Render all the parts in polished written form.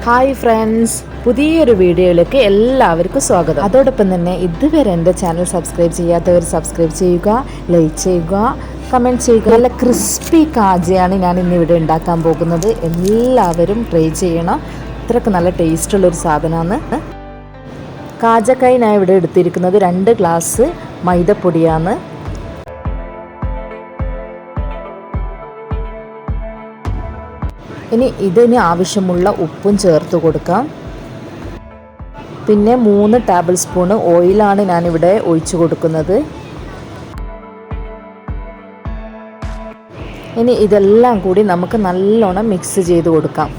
Hi friends, പുതിയൊരു വീഡിയോയിലേക്ക് എല്ലാവർക്കും സ്വാഗതം. അതോടൊപ്പം തന്നെ ഇതുവരെ എൻ്റെ ചാനൽ സബ്സ്ക്രൈബ് ചെയ്യാത്തവർ സബ്സ്ക്രൈബ് ചെയ്യുക, ലൈക്ക് ചെയ്യുക, കമൻറ്റ് ചെയ്യുക. നല്ല ക്രിസ്പി കാജയാണ് ഞാൻ ഇന്നിവിടെ ഉണ്ടാക്കാൻ പോകുന്നത്. എല്ലാവരും ട്രൈ ചെയ്യണം. അത്രയ്ക്ക് നല്ല ടേസ്റ്റുള്ളൊരു സാധനമാണ്. കാജക്കായി ഞാൻ ഇവിടെ എടുത്തിരിക്കുന്നത് 2 ഗ്ലാസ് മൈദപ്പൊടിയാണ്. ഇനി ഇതിന് ആവശ്യമുള്ള ഉപ്പും ചേർത്ത് കൊടുക്കാം. പിന്നെ 3 ടേബിൾ സ്പൂൺ ഓയിലാണ് ഞാനിവിടെ ഒഴിച്ചു കൊടുക്കുന്നത്. ഇനി ഇതെല്ലാം കൂടി നമുക്ക് നല്ലോണം മിക്സ് ചെയ്ത് കൊടുക്കാം.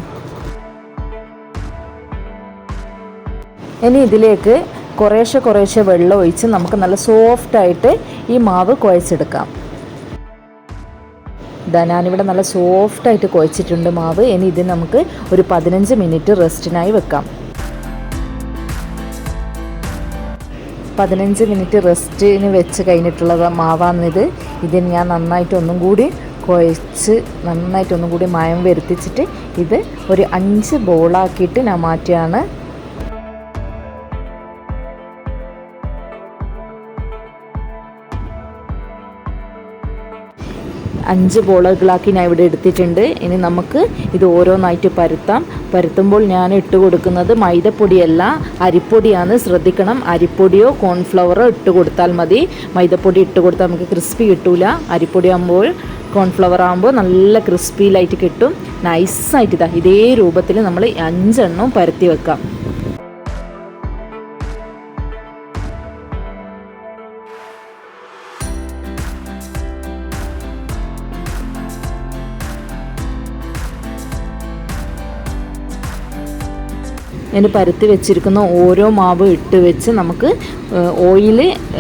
ഇനി ഇതിലേക്ക് കുറേശ്ശെ വെള്ളം ഒഴിച്ച് നമുക്ക് നല്ല സോഫ്റ്റായിട്ട് ഈ മാവ് കുഴച്ചെടുക്കാം. ഞാനിവിടെ നല്ല സോഫ്റ്റായിട്ട് കുഴച്ചിട്ടുണ്ട് മാവ്. ഇനി ഇത് നമുക്ക് ഒരു 15 മിനിറ്റ് റെസ്റ്റിനായി വെക്കാം. 15 മിനിറ്റ് റെസ്റ്റിന് വെച്ച് കഴിഞ്ഞിട്ടുള്ള മാവാണിത്. ഇതിന് ഞാൻ നന്നായിട്ടൊന്നും കൂടി കുഴച്ച് നന്നായിട്ടൊന്നും കൂടി മയം വരുത്തിച്ചിട്ട് ഇത് ഒരു 5 ബോളാക്കിയിട്ട് ഞാൻ മാറ്റുകയാണ്. 5 ബോളുകളാക്കി ഞാൻ ഇവിടെ എടുത്തിട്ടുണ്ട്. ഇനി നമുക്ക് ഇത് ഓരോന്നായിട്ട് പരത്തുമ്പോൾ ഞാൻ ഇട്ട് കൊടുക്കുന്നത് മൈദപ്പൊടിയല്ല, അരിപ്പൊടിയാണ്. ശ്രദ്ധിക്കണം, അരിപ്പൊടിയോ കോൺഫ്ലവറോ ഇട്ട് കൊടുത്താൽ മതി. മൈദപ്പൊടി ഇട്ട് കൊടുത്താൽ നമുക്ക് ക്രിസ്പി കിട്ടൂല. അരിപ്പൊടി ആകുമ്പോൾ കോൺഫ്ലവർ ആകുമ്പോൾ നല്ല ക്രിസ്പിയിലായിട്ട് കിട്ടും. നൈസായിട്ട് ഇതേ രൂപത്തിൽ നമ്മൾ 5 എണ്ണം പരത്തി വെക്കാം. ഇനി പരത്തി വെച്ചിരിക്കുന്ന ഓരോ മാവ് ഇട്ട് വെച്ച് നമുക്ക് ഓയിൽ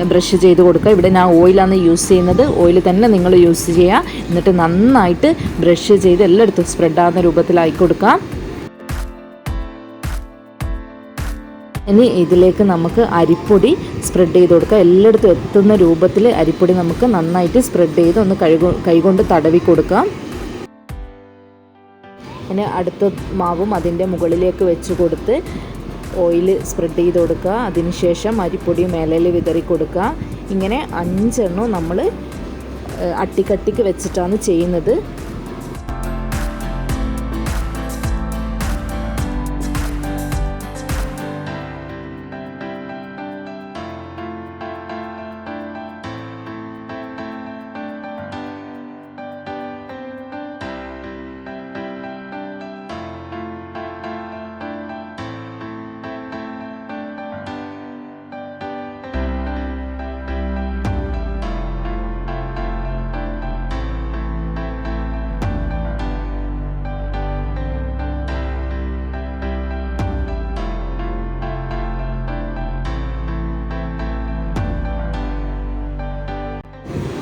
ബ്രഷ് ചെയ്ത് കൊടുക്കുക. ഇവിടെ ഞാൻ ഓയിലാണ് യൂസ് ചെയ്യുന്നത്. ഓയിൽ തന്നെ നിങ്ങൾ യൂസ് ചെയ്യുക. എന്നിട്ട് നന്നായിട്ട് ബ്രഷ് ചെയ്ത് എല്ലായിടത്തും സ്പ്രെഡാകുന്ന രൂപത്തിലാക്കി കൊടുക്കാം. ഇനി ഇതിലേക്ക് നമുക്ക് അരിപ്പൊടി സ്പ്രെഡ് ചെയ്ത് കൊടുക്കുക. എല്ലായിടത്തും എത്തുന്ന രൂപത്തിൽ അരിപ്പൊടി നമുക്ക് നന്നായിട്ട് സ്പ്രെഡ് ചെയ്ത് ഒന്ന് കൈകൊണ്ട് തടവി കൊടുക്കാം. ഇനി അടുത്ത മാവും അതിൻ്റെ മുകളിലേക്ക് വെച്ച് കൊടുത്ത് ഓയിൽ സ്പ്രെഡ് ചെയ്ത് കൊടുക്കുക. അതിനുശേഷം അരിപ്പൊടി മേലയിൽ വിതറി കൊടുക്കുക. ഇങ്ങനെ 5 എണ്ണം നമ്മൾ അട്ടിക്കട്ടിക്ക് വെച്ചിട്ടാണ് ചെയ്യുന്നത്.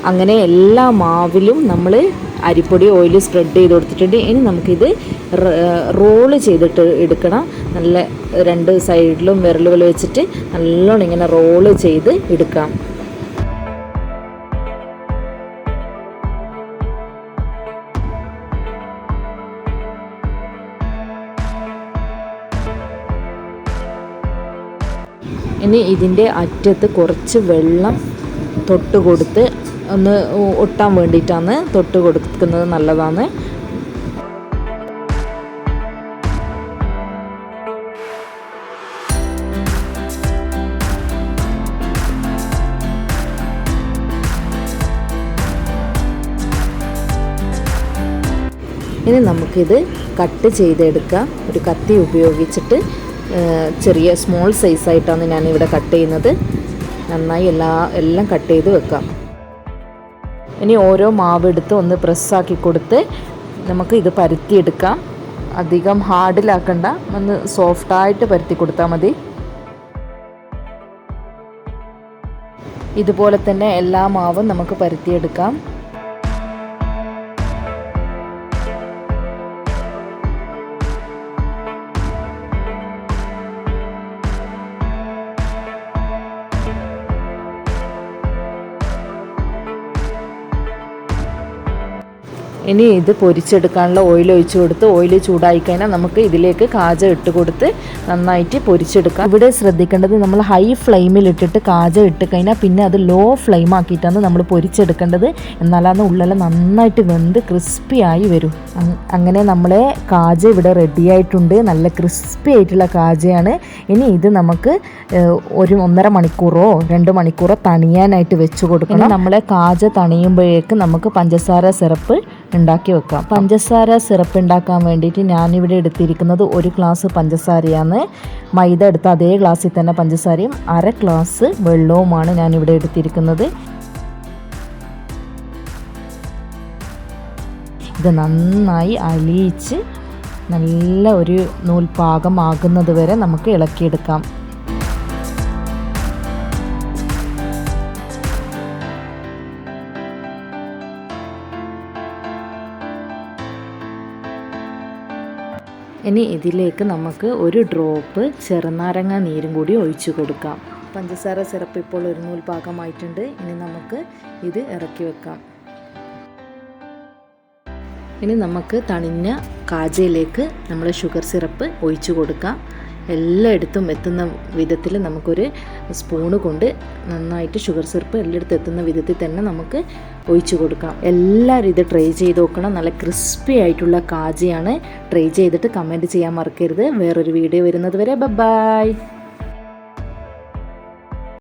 അങ്ങനെ എല്ലാ മാവിലും നമ്മൾ അരിപ്പൊടി ഓയിൽ സ്പ്രെഡ് ചെയ്ത് കൊടുത്തിട്ടുണ്ട്. ഇനി നമുക്കിത് റോള് ചെയ്തിട്ട് എടുക്കണം. നല്ല 2 സൈഡിലും വിരലുകൾ വെച്ചിട്ട് നല്ലോണം ഇങ്ങനെ റോള് ചെയ്ത് എടുക്കാം. ഇനി ഇതിൻ്റെ അറ്റത്ത് കുറച്ച് വെള്ളം തൊട്ട് കൊടുത്ത് ഒന്ന് ഒട്ടാൻ വേണ്ടിയിട്ടാണ് തൊട്ട് കൊടുക്കുന്നത്. നല്ലതാണ്. ഇനി നമുക്കിത് കട്ട് ചെയ്തെടുക്കാം. ഒരു കത്തി ഉപയോഗിച്ചിട്ട് ചെറിയ സ്മോൾ സൈസായിട്ടാണ് ഞാനിവിടെ കട്ട് ചെയ്യുന്നത്. നന്നായി എല്ലാം കട്ട് ചെയ്ത് വെക്കാം. ഇനി ഓരോ മാവ് എടുത്ത് ഒന്ന് പ്രസ്സാക്കി കൊടുത്ത് നമുക്ക് ഇത് പരത്തിയെടുക്കാം. അധികം ഹാർഡിലാക്കണ്ട, ഒന്ന് സോഫ്റ്റായിട്ട് പരത്തി കൊടുത്താൽ മതി. ഇതുപോലെ തന്നെ എല്ലാ മാവും നമുക്ക് പരത്തിയെടുക്കാം. ഇനി ഇത് പൊരിച്ചെടുക്കാനുള്ള ഓയിൽ ഒഴിച്ച് കൊടുത്ത് ഓയിൽ ചൂടായി കഴിഞ്ഞാൽ നമുക്ക് ഇതിലേക്ക് കാജ ഇട്ട് കൊടുത്ത് നന്നായിട്ട് പൊരിച്ചെടുക്കാം. ഇവിടെ ശ്രദ്ധിക്കേണ്ടത് നമ്മൾ ഹൈ ഫ്ലെയിമിലിട്ടിട്ട് കാജ ഇട്ട് കഴിഞ്ഞാൽ പിന്നെ അത് ലോ ഫ്ലെയിം ആക്കിയിട്ടാണ് നമ്മൾ പൊരിച്ചെടുക്കേണ്ടത്. എന്നാലാണ് ഉള്ളെല്ലാം നന്നായിട്ട് വെന്ത് ക്രിസ്പി ആയി വരും. അങ്ങനെ നമ്മളെ കാജ ഇവിടെ റെഡി ആയിട്ടുണ്ട്. നല്ല ക്രിസ്പി ആയിട്ടുള്ള കാജയാണ്. ഇനി ഇത് നമുക്ക് 1.5 മണിക്കൂറോ 2 മണിക്കൂറോ തണിയാനായിട്ട് വെച്ച് കൊടുക്കണം. നമ്മളെ കാജ തണിയുമ്പോഴേക്ക് നമുക്ക് പഞ്ചസാര സിറപ്പ് ഉണ്ടാക്കി വെക്കാം. പഞ്ചസാര സിറപ്പ് ഉണ്ടാക്കാൻ വേണ്ടിയിട്ട് ഞാനിവിടെ എടുത്തിരിക്കുന്നത് 1 ഗ്ലാസ് പഞ്ചസാരയാണ്. മൈദ എടുത്ത അതേ ഗ്ലാസ്സിൽ തന്നെ പഞ്ചസാരയും 1/2 ഗ്ലാസ് വെള്ളവുമാണ് ഞാനിവിടെ എടുത്തിരിക്കുന്നത്. ഇത് നന്നായി അലിയിച്ച് നല്ല ഒരു നൂൽപാകമാകുന്നത് വരെ നമുക്ക് ഇളക്കിയെടുക്കാം. ഇനി ഇതിലേക്ക് നമുക്ക് 1 ഡ്രോപ്പ് ചെറുനാരങ്ങ നീരും കൂടി ഒഴിച്ചു കൊടുക്കാം. പഞ്ചസാര സിറപ്പ് ഇപ്പോൾ ഒരു നൂൽപാകമായിട്ടുണ്ട്. ഇനി നമുക്ക് ഇത് ഇറക്കി വെക്കാം. ഇനി നമുക്ക് തണിഞ്ഞ കാജയിലേക്ക് നമ്മൾ ഷുഗർ സിറപ്പ് ഒഴിച്ചു കൊടുക്കാം. എല്ലായിടത്തും എത്തുന്ന വിധത്തിൽ നമുക്കൊരു സ്പൂണ് കൊണ്ട് നന്നായിട്ട് ഷുഗർ സിറപ്പ് എല്ലായിടത്തും എത്തുന്ന വിധത്തിൽ തന്നെ നമുക്ക് ഒഴിച്ചു കൊടുക്കാം. എല്ലാവരും ഇത് ട്രൈ ചെയ്ത് നോക്കണം. നല്ല ക്രിസ്പി ആയിട്ടുള്ള കാജയാണ്. ട്രൈ ചെയ്തിട്ട് കമൻറ്റ് ചെയ്യാൻ മറക്കരുത്. വേറൊരു വീഡിയോ വരുന്നത് വരെ ബൈ.